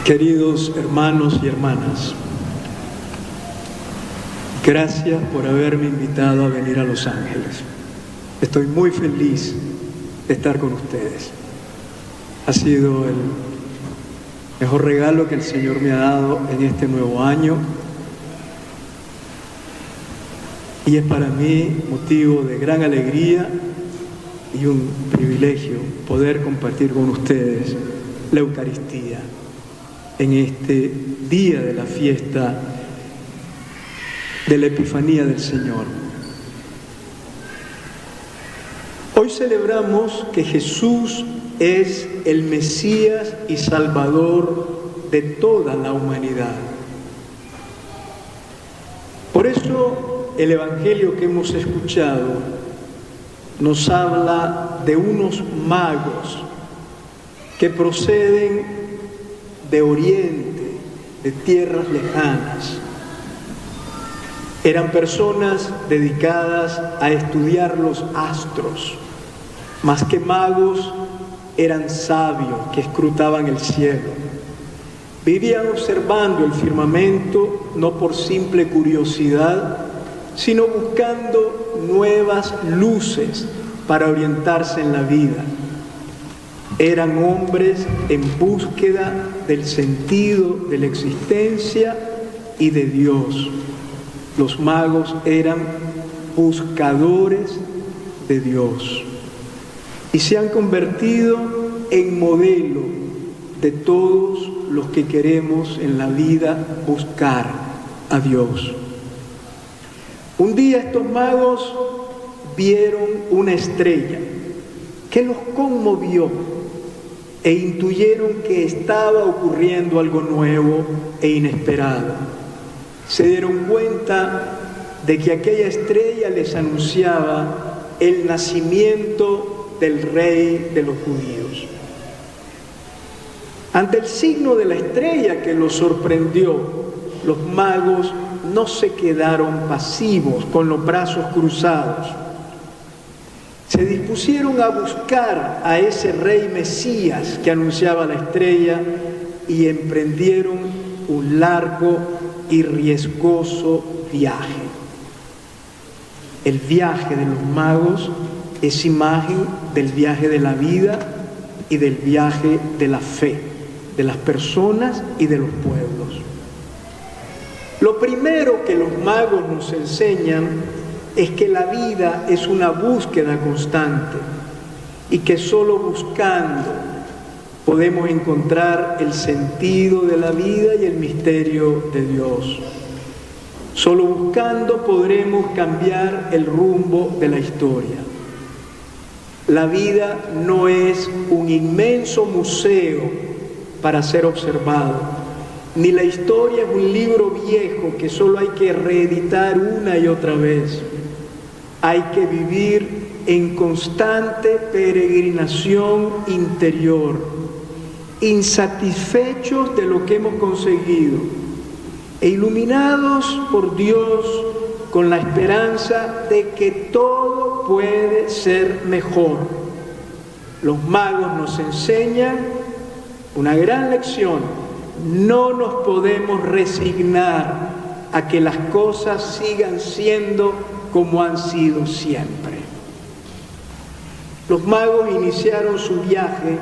Queridos hermanos y hermanas, gracias por haberme invitado a venir a Los Ángeles. Estoy muy feliz de estar con ustedes. Ha sido el mejor regalo que el Señor me ha dado en este nuevo año y es para mí motivo de gran alegría y un privilegio poder compartir con ustedes la Eucaristía en este día de la fiesta de la Epifanía del Señor. Hoy celebramos que Jesús es el Mesías y Salvador de toda la humanidad. Por eso el Evangelio que hemos escuchado nos habla de unos magos que proceden de Oriente, de tierras lejanas. Eran personas dedicadas a estudiar los astros. Más que magos, eran sabios que escrutaban el cielo. Vivían observando el firmamento no por simple curiosidad, sino buscando nuevas luces para orientarse en la vida. Eran hombres en búsqueda del sentido de la existencia y de Dios. Los magos eran buscadores de Dios y se han convertido en modelo de todos los que queremos en la vida buscar a Dios. Un día estos magos vieron una estrella que los conmovió e intuyeron que estaba ocurriendo algo nuevo e inesperado. Se dieron cuenta de que aquella estrella les anunciaba el nacimiento del Rey de los judíos. Ante el signo de la estrella que los sorprendió, los magos no se quedaron pasivos con los brazos cruzados. Se dispusieron a buscar a ese Rey Mesías que anunciaba la estrella y emprendieron un largo y riesgoso viaje. El viaje de los magos es imagen del viaje de la vida y del viaje de la fe, de las personas y de los pueblos. Lo primero que los magos nos enseñan es que la vida es una búsqueda constante y que solo buscando podemos encontrar el sentido de la vida y el misterio de Dios. Solo buscando podremos cambiar el rumbo de la historia. La vida no es un inmenso museo para ser observado, ni la historia es un libro viejo que solo hay que reeditar una y otra vez. Hay que vivir en constante peregrinación interior, insatisfechos de lo que hemos conseguido e iluminados por Dios con la esperanza de que todo puede ser mejor. Los magos nos enseñan una gran lección: no nos podemos resignar a que las cosas sigan siendo como han sido siempre. Los magos iniciaron su viaje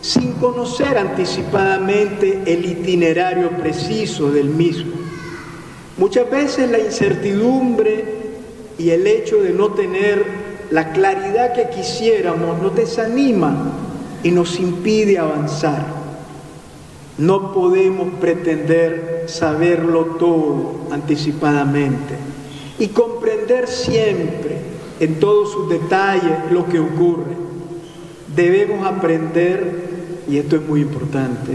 sin conocer anticipadamente el itinerario preciso del mismo. Muchas veces la incertidumbre y el hecho de no tener la claridad que quisiéramos nos desanima y nos impide avanzar. No podemos pretender saberlo todo anticipadamente y comprender siempre en todos sus detalles lo que ocurre. Debemos aprender, y esto es muy importante,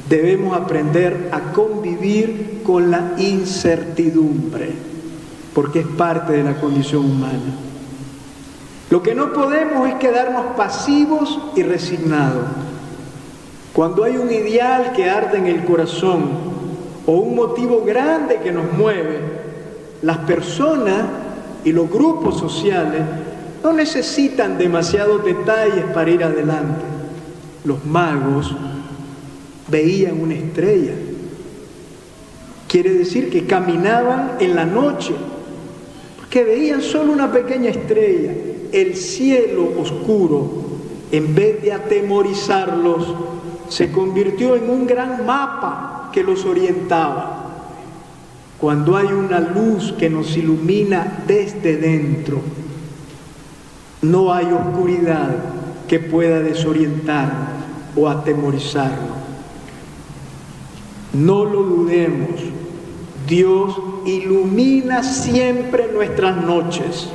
debemos aprender a convivir con la incertidumbre, porque es parte de la condición humana. Lo que no podemos es quedarnos pasivos y resignados. Cuando hay un ideal que arde en el corazón o un motivo grande que nos mueve, las personas y los grupos sociales no necesitan demasiados detalles para ir adelante. Los magos veían una estrella. Quiere decir que caminaban en la noche, porque veían solo una pequeña estrella. El cielo oscuro, en vez de atemorizarlos, se convirtió en un gran mapa que los orientaba. Cuando hay una luz que nos ilumina desde dentro, no hay oscuridad que pueda desorientarnos o atemorizarnos. No lo dudemos, Dios ilumina siempre nuestras noches,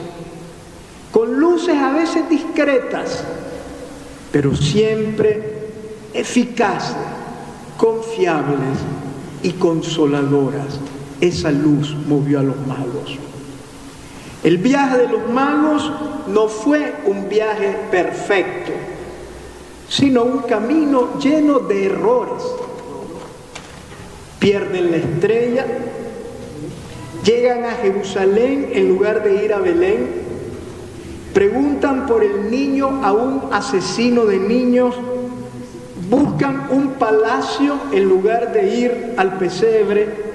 con luces a veces discretas, pero siempre eficaces, confiables y consoladoras. Esa luz movió a los magos. El viaje de los magos no fue un viaje perfecto, sino un camino lleno de errores. Pierden la estrella, llegan a Jerusalén en lugar de ir a Belén, preguntan por el niño a un asesino de niños, buscan un palacio en lugar de ir al pesebre.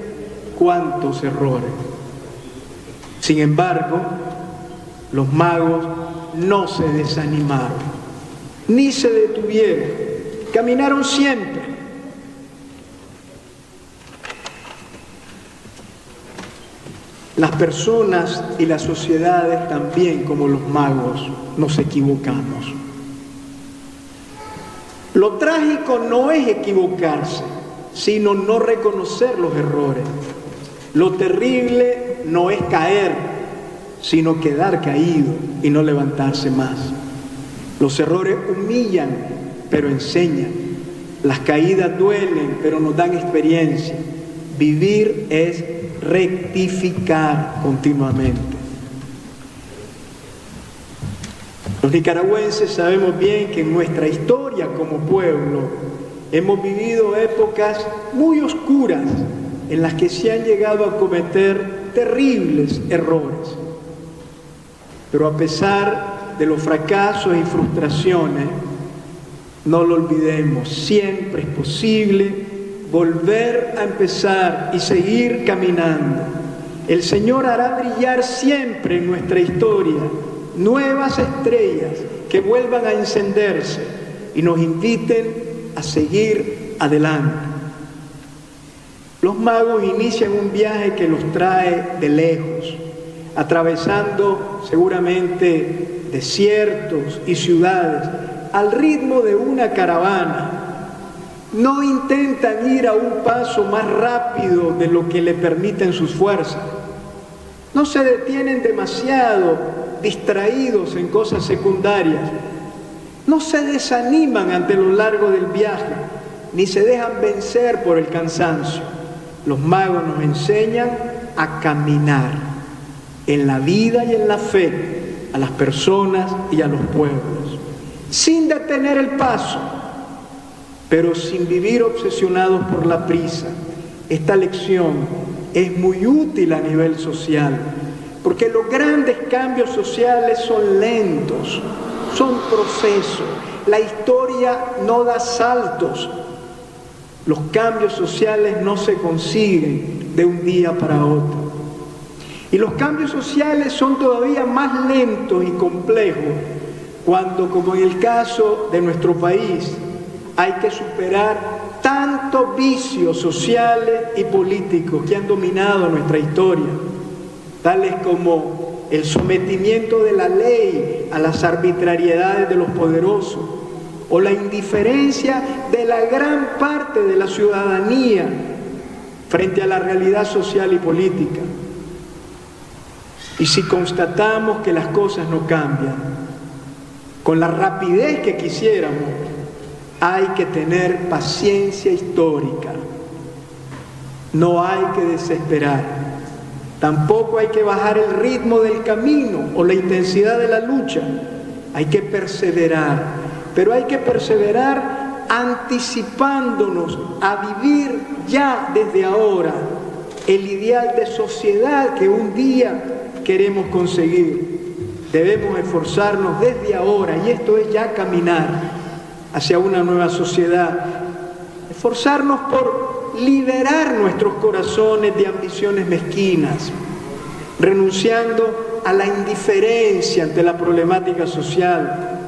¡Cuántos errores! Sin embargo, los magos no se desanimaron, ni se detuvieron, caminaron siempre. Las personas y las sociedades también, como los magos, nos equivocamos. Lo trágico no es equivocarse, sino no reconocer los errores. Lo terrible no es caer, sino quedar caído y no levantarse más. Los errores humillan, pero enseñan. Las caídas duelen, pero nos dan experiencia. Vivir es rectificar continuamente. Los nicaragüenses sabemos bien que en nuestra historia como pueblo hemos vivido épocas muy oscuras en las que se han llegado a cometer terribles errores. Pero a pesar de los fracasos y frustraciones, no lo olvidemos, siempre es posible volver a empezar y seguir caminando. El Señor hará brillar siempre en nuestra historia nuevas estrellas que vuelvan a encenderse y nos inviten a seguir adelante. Los magos inician un viaje que los trae de lejos, atravesando seguramente desiertos y ciudades al ritmo de una caravana. No intentan ir a un paso más rápido de lo que le permiten sus fuerzas. No se detienen demasiado distraídos en cosas secundarias. No se desaniman ante lo largo del viaje, ni se dejan vencer por el cansancio. Los magos nos enseñan a caminar en la vida y en la fe a las personas y a los pueblos, sin detener el paso, pero sin vivir obsesionados por la prisa. Esta lección es muy útil a nivel social, porque los grandes cambios sociales son lentos, son procesos. La historia no da saltos. Los cambios sociales no se consiguen de un día para otro. Y los cambios sociales son todavía más lentos y complejos cuando, como en el caso de nuestro país, hay que superar tantos vicios sociales y políticos que han dominado nuestra historia, tales como el sometimiento de la ley a las arbitrariedades de los poderosos, o la indiferencia de la gran parte de la ciudadanía frente a la realidad social y política. Y si constatamos que las cosas no cambian con la rapidez que quisiéramos, hay que tener paciencia histórica. No hay que desesperar. Tampoco hay que bajar el ritmo del camino o la intensidad de la lucha. Hay que perseverar. Pero hay que perseverar anticipándonos a vivir ya desde ahora el ideal de sociedad que un día queremos conseguir. Debemos esforzarnos desde ahora, y esto es ya caminar hacia una nueva sociedad esforzarnos por liberar nuestros corazones de ambiciones mezquinas, renunciando a la indiferencia ante la problemática social,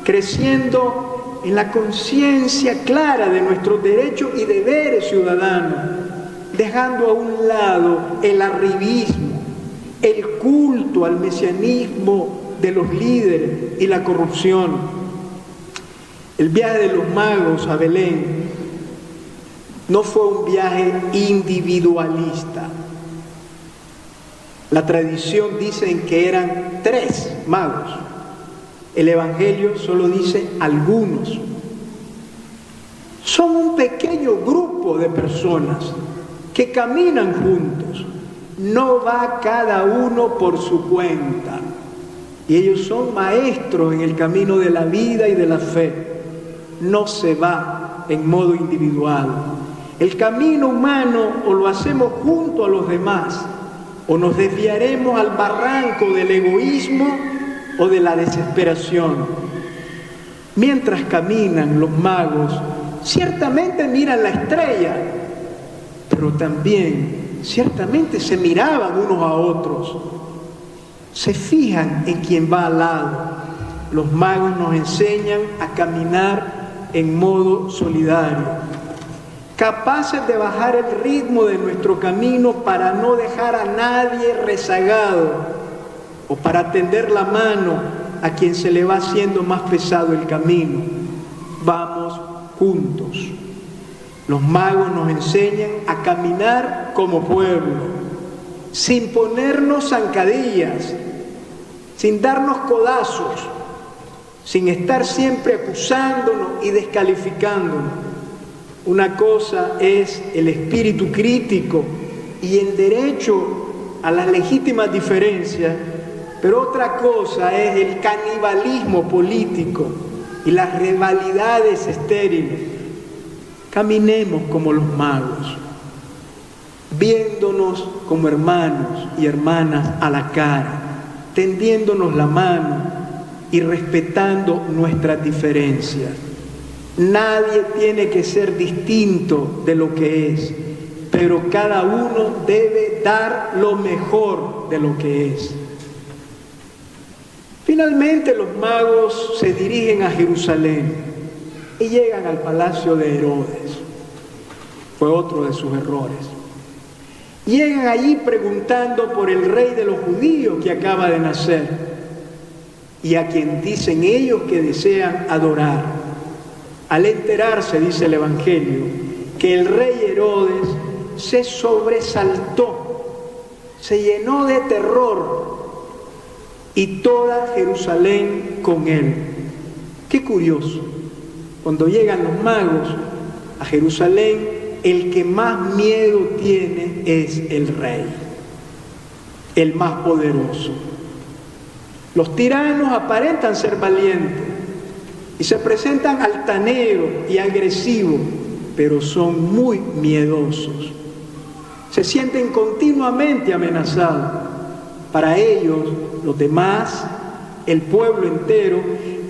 creciendo en la conciencia clara de nuestros derechos y deberes ciudadanos, dejando a un lado el arribismo, el culto al mesianismo de los líderes y la corrupción. El viaje de los magos a Belén no fue un viaje individualista. La tradición dice que eran 3 magos. El Evangelio solo dice algunos. Son un pequeño grupo de personas que caminan juntos. No va cada uno por su cuenta. Y ellos son maestros en el camino de la vida y de la fe. No se va en modo individual. El camino humano o lo hacemos junto a los demás, o nos desviaremos al barranco del egoísmo o de la desesperación. Mientras caminan los magos, ciertamente miran la estrella, pero también ciertamente se miraban unos a otros. Se fijan en quien va al lado. Los magos nos enseñan a caminar en modo solidario, capaces de bajar el ritmo de nuestro camino para no dejar a nadie rezagado o para tender la mano a quien se le va haciendo más pesado el camino. Vamos juntos. Los magos nos enseñan a caminar como pueblo, sin ponernos zancadillas, sin darnos codazos, sin estar siempre acusándonos y descalificándonos. Una cosa es el espíritu crítico y el derecho a las legítimas diferencias, pero otra cosa es el canibalismo político y las rivalidades estériles. Caminemos como los magos, viéndonos como hermanos y hermanas a la cara, tendiéndonos la mano y respetando nuestras diferencias. Nadie tiene que ser distinto de lo que es, pero cada uno debe dar lo mejor de lo que es. Finalmente los magos se dirigen a Jerusalén y llegan al palacio de Herodes. Fue otro de sus errores. Llegan allí preguntando por el rey de los judíos que acaba de nacer y a quien dicen ellos que desean adorar. Al enterarse, dice el Evangelio, que el rey Herodes se sobresaltó, se llenó de terror y toda Jerusalén con él. Qué curioso, cuando llegan los magos a Jerusalén, el que más miedo tiene es el rey, el más poderoso. Los tiranos aparentan ser valientes y se presentan altaneros y agresivos, pero son muy miedosos. Se sienten continuamente amenazados. Para ellos, los demás, el pueblo entero,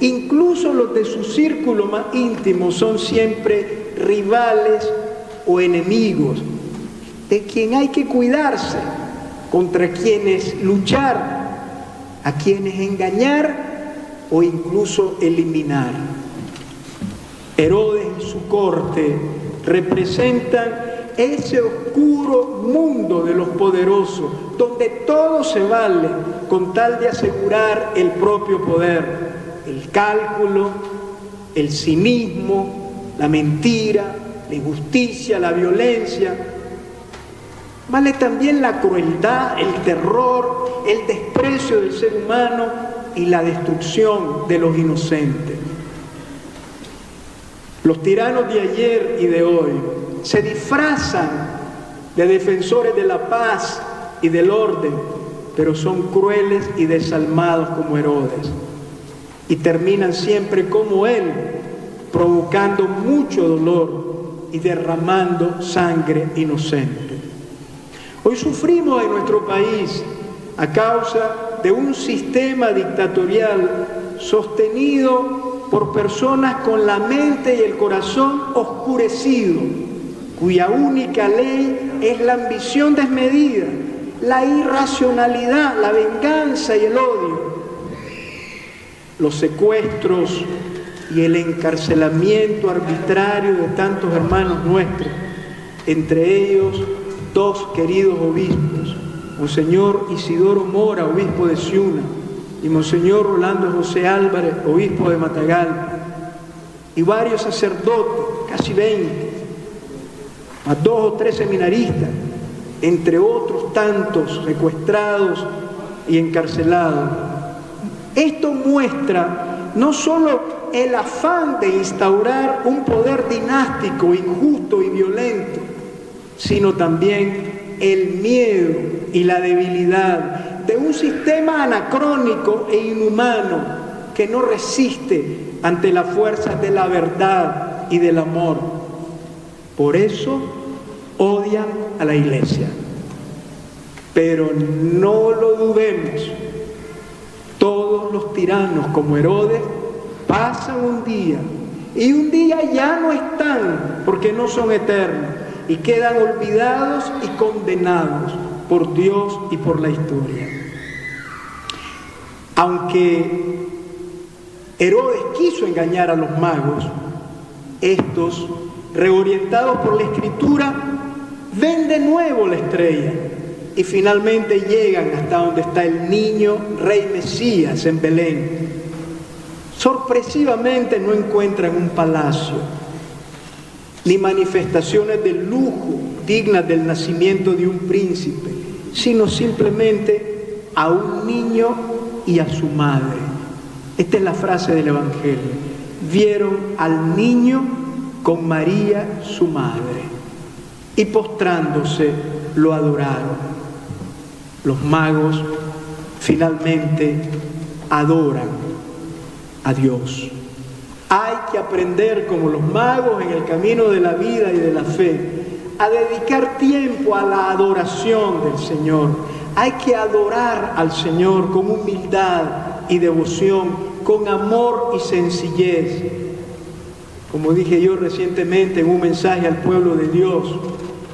incluso los de su círculo más íntimo, son siempre rivales o enemigos, de quien hay que cuidarse, contra quienes luchar, a quienes engañar o incluso eliminar. Herodes y su corte representan ese oscuro mundo de los poderosos, donde todo se vale con tal de asegurar el propio poder, el cálculo, el cinismo, la mentira, la injusticia, la violencia. Vale también la crueldad, el terror, el desprecio del ser humano y la destrucción de los inocentes. Los tiranos de ayer y de hoy se disfrazan de defensores de la paz y del orden, pero son crueles y desalmados como Herodes, y terminan siempre como él, provocando mucho dolor y derramando sangre inocente. Hoy sufrimos en nuestro país a causa de un sistema dictatorial sostenido por personas con la mente y el corazón oscurecido, cuya única ley es la ambición desmedida, la irracionalidad, la venganza y el odio. Los secuestros y el encarcelamiento arbitrario de tantos hermanos nuestros, entre ellos 2 queridos obispos, Monseñor Isidoro Mora, obispo de Ciuna, y Monseñor Rolando José Álvarez, obispo de Matagalpa, y varios sacerdotes, casi 20, más 2 o 3 seminaristas, entre otros tantos secuestrados y encarcelados. Esto muestra no solo el afán de instaurar un poder dinástico, injusto y violento, sino también el miedo y la debilidad de un sistema anacrónico e inhumano que no resiste ante las fuerzas de la verdad y del amor. Por eso odian a la Iglesia. Pero no lo dudemos, todos los tiranos como Herodes pasan un día, y un día ya no están, porque no son eternos, y quedan olvidados y condenados por Dios y por la historia. Aunque Herodes quiso engañar a los magos, estos, reorientados por la Escritura, ven de nuevo la estrella y finalmente llegan hasta donde está el niño Rey Mesías en Belén. Sorpresivamente no encuentran un palacio, ni manifestaciones de lujo dignas del nacimiento de un príncipe, sino simplemente a un niño y a su madre. Esta es la frase del Evangelio. Vieron al niño con María, su madre, y postrándose lo adoraron. Los magos finalmente adoran a Dios. Hay que aprender, como los magos en el camino de la vida y de la fe, a dedicar tiempo a la adoración del Señor. Hay que adorar al Señor con humildad y devoción, con amor y sencillez. Como dije yo recientemente en un mensaje al pueblo de Dios,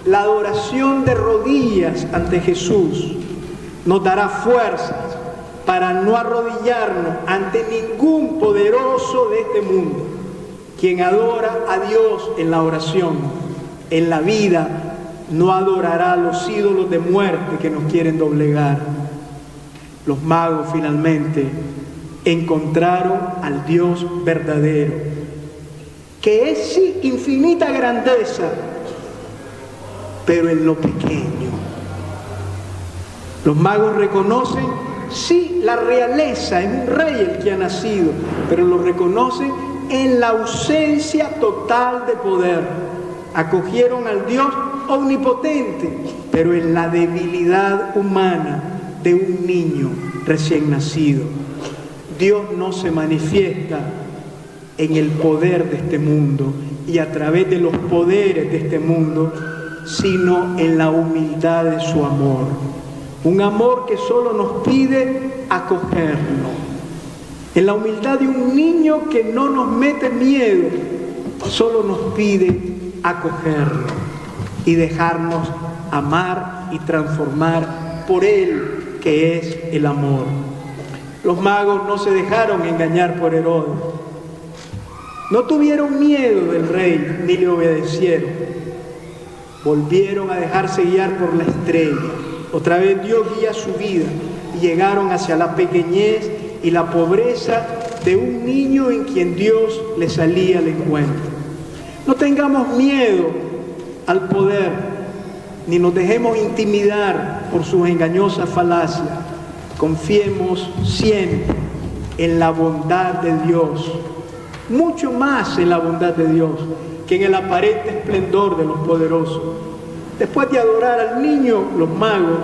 la adoración de rodillas ante Jesús nos dará fuerzas para no arrodillarnos ante ningún poderoso de este mundo. Quien adora a Dios en la oración, en la vida, no adorará a los ídolos de muerte que nos quieren doblegar. Los magos finalmente encontraron al Dios verdadero, que es sí infinita grandeza, pero en lo pequeño. Los magos reconocen, sí, la realeza, es un rey el que ha nacido, pero lo reconocen en la ausencia total de poder. Acogieron al Dios omnipotente, pero en la debilidad humana de un niño recién nacido. Dios no se manifiesta en el poder de este mundo y a través de los poderes de este mundo, sino en la humildad de su amor. Un amor que solo nos pide acogerlo. En la humildad de un niño que no nos mete miedo, solo nos pide acogerlo y dejarnos amar y transformar por Él, que es el amor. Los magos no se dejaron engañar por Herodes. No tuvieron miedo del rey ni le obedecieron. Volvieron a dejarse guiar por la estrella. Otra vez Dios guía su vida y llegaron hacia la pequeñez y la pobreza de un niño en quien Dios le salía al encuentro. No tengamos miedo al poder, ni nos dejemos intimidar por sus engañosas falacias. Confiemos siempre en la bondad de Dios, mucho más en la bondad de Dios que en el aparente esplendor de los poderosos. Después de adorar al niño, los magos,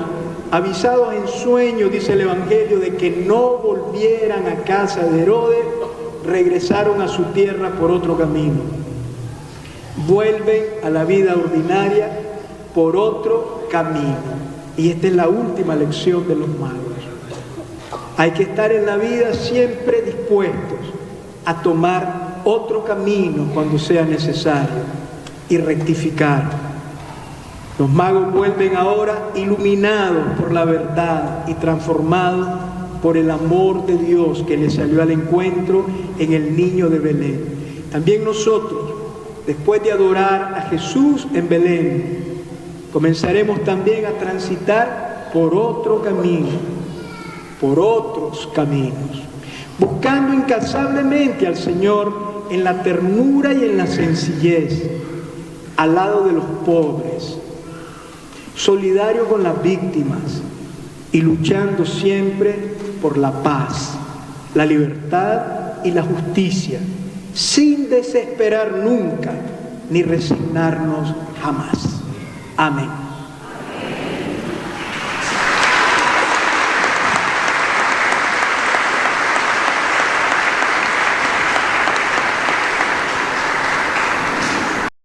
avisados en sueños, dice el Evangelio, de que no volvieran a casa de Herodes, regresaron a su tierra por otro camino. Vuelven a la vida ordinaria por otro camino. Y esta es la última lección de los magos. Hay que estar en la vida siempre dispuestos a tomar otro camino cuando sea necesario y rectificar. Los magos vuelven ahora iluminados por la verdad y transformados por el amor de Dios que les salió al encuentro en el niño de Belén. También nosotros, después de adorar a Jesús en Belén, comenzaremos también a transitar por otro camino, por otros caminos, buscando incansablemente al Señor en la ternura y en la sencillez, al lado de los pobres, solidario con las víctimas y luchando siempre por la paz, la libertad y la justicia, sin desesperar nunca ni resignarnos jamás. Amén.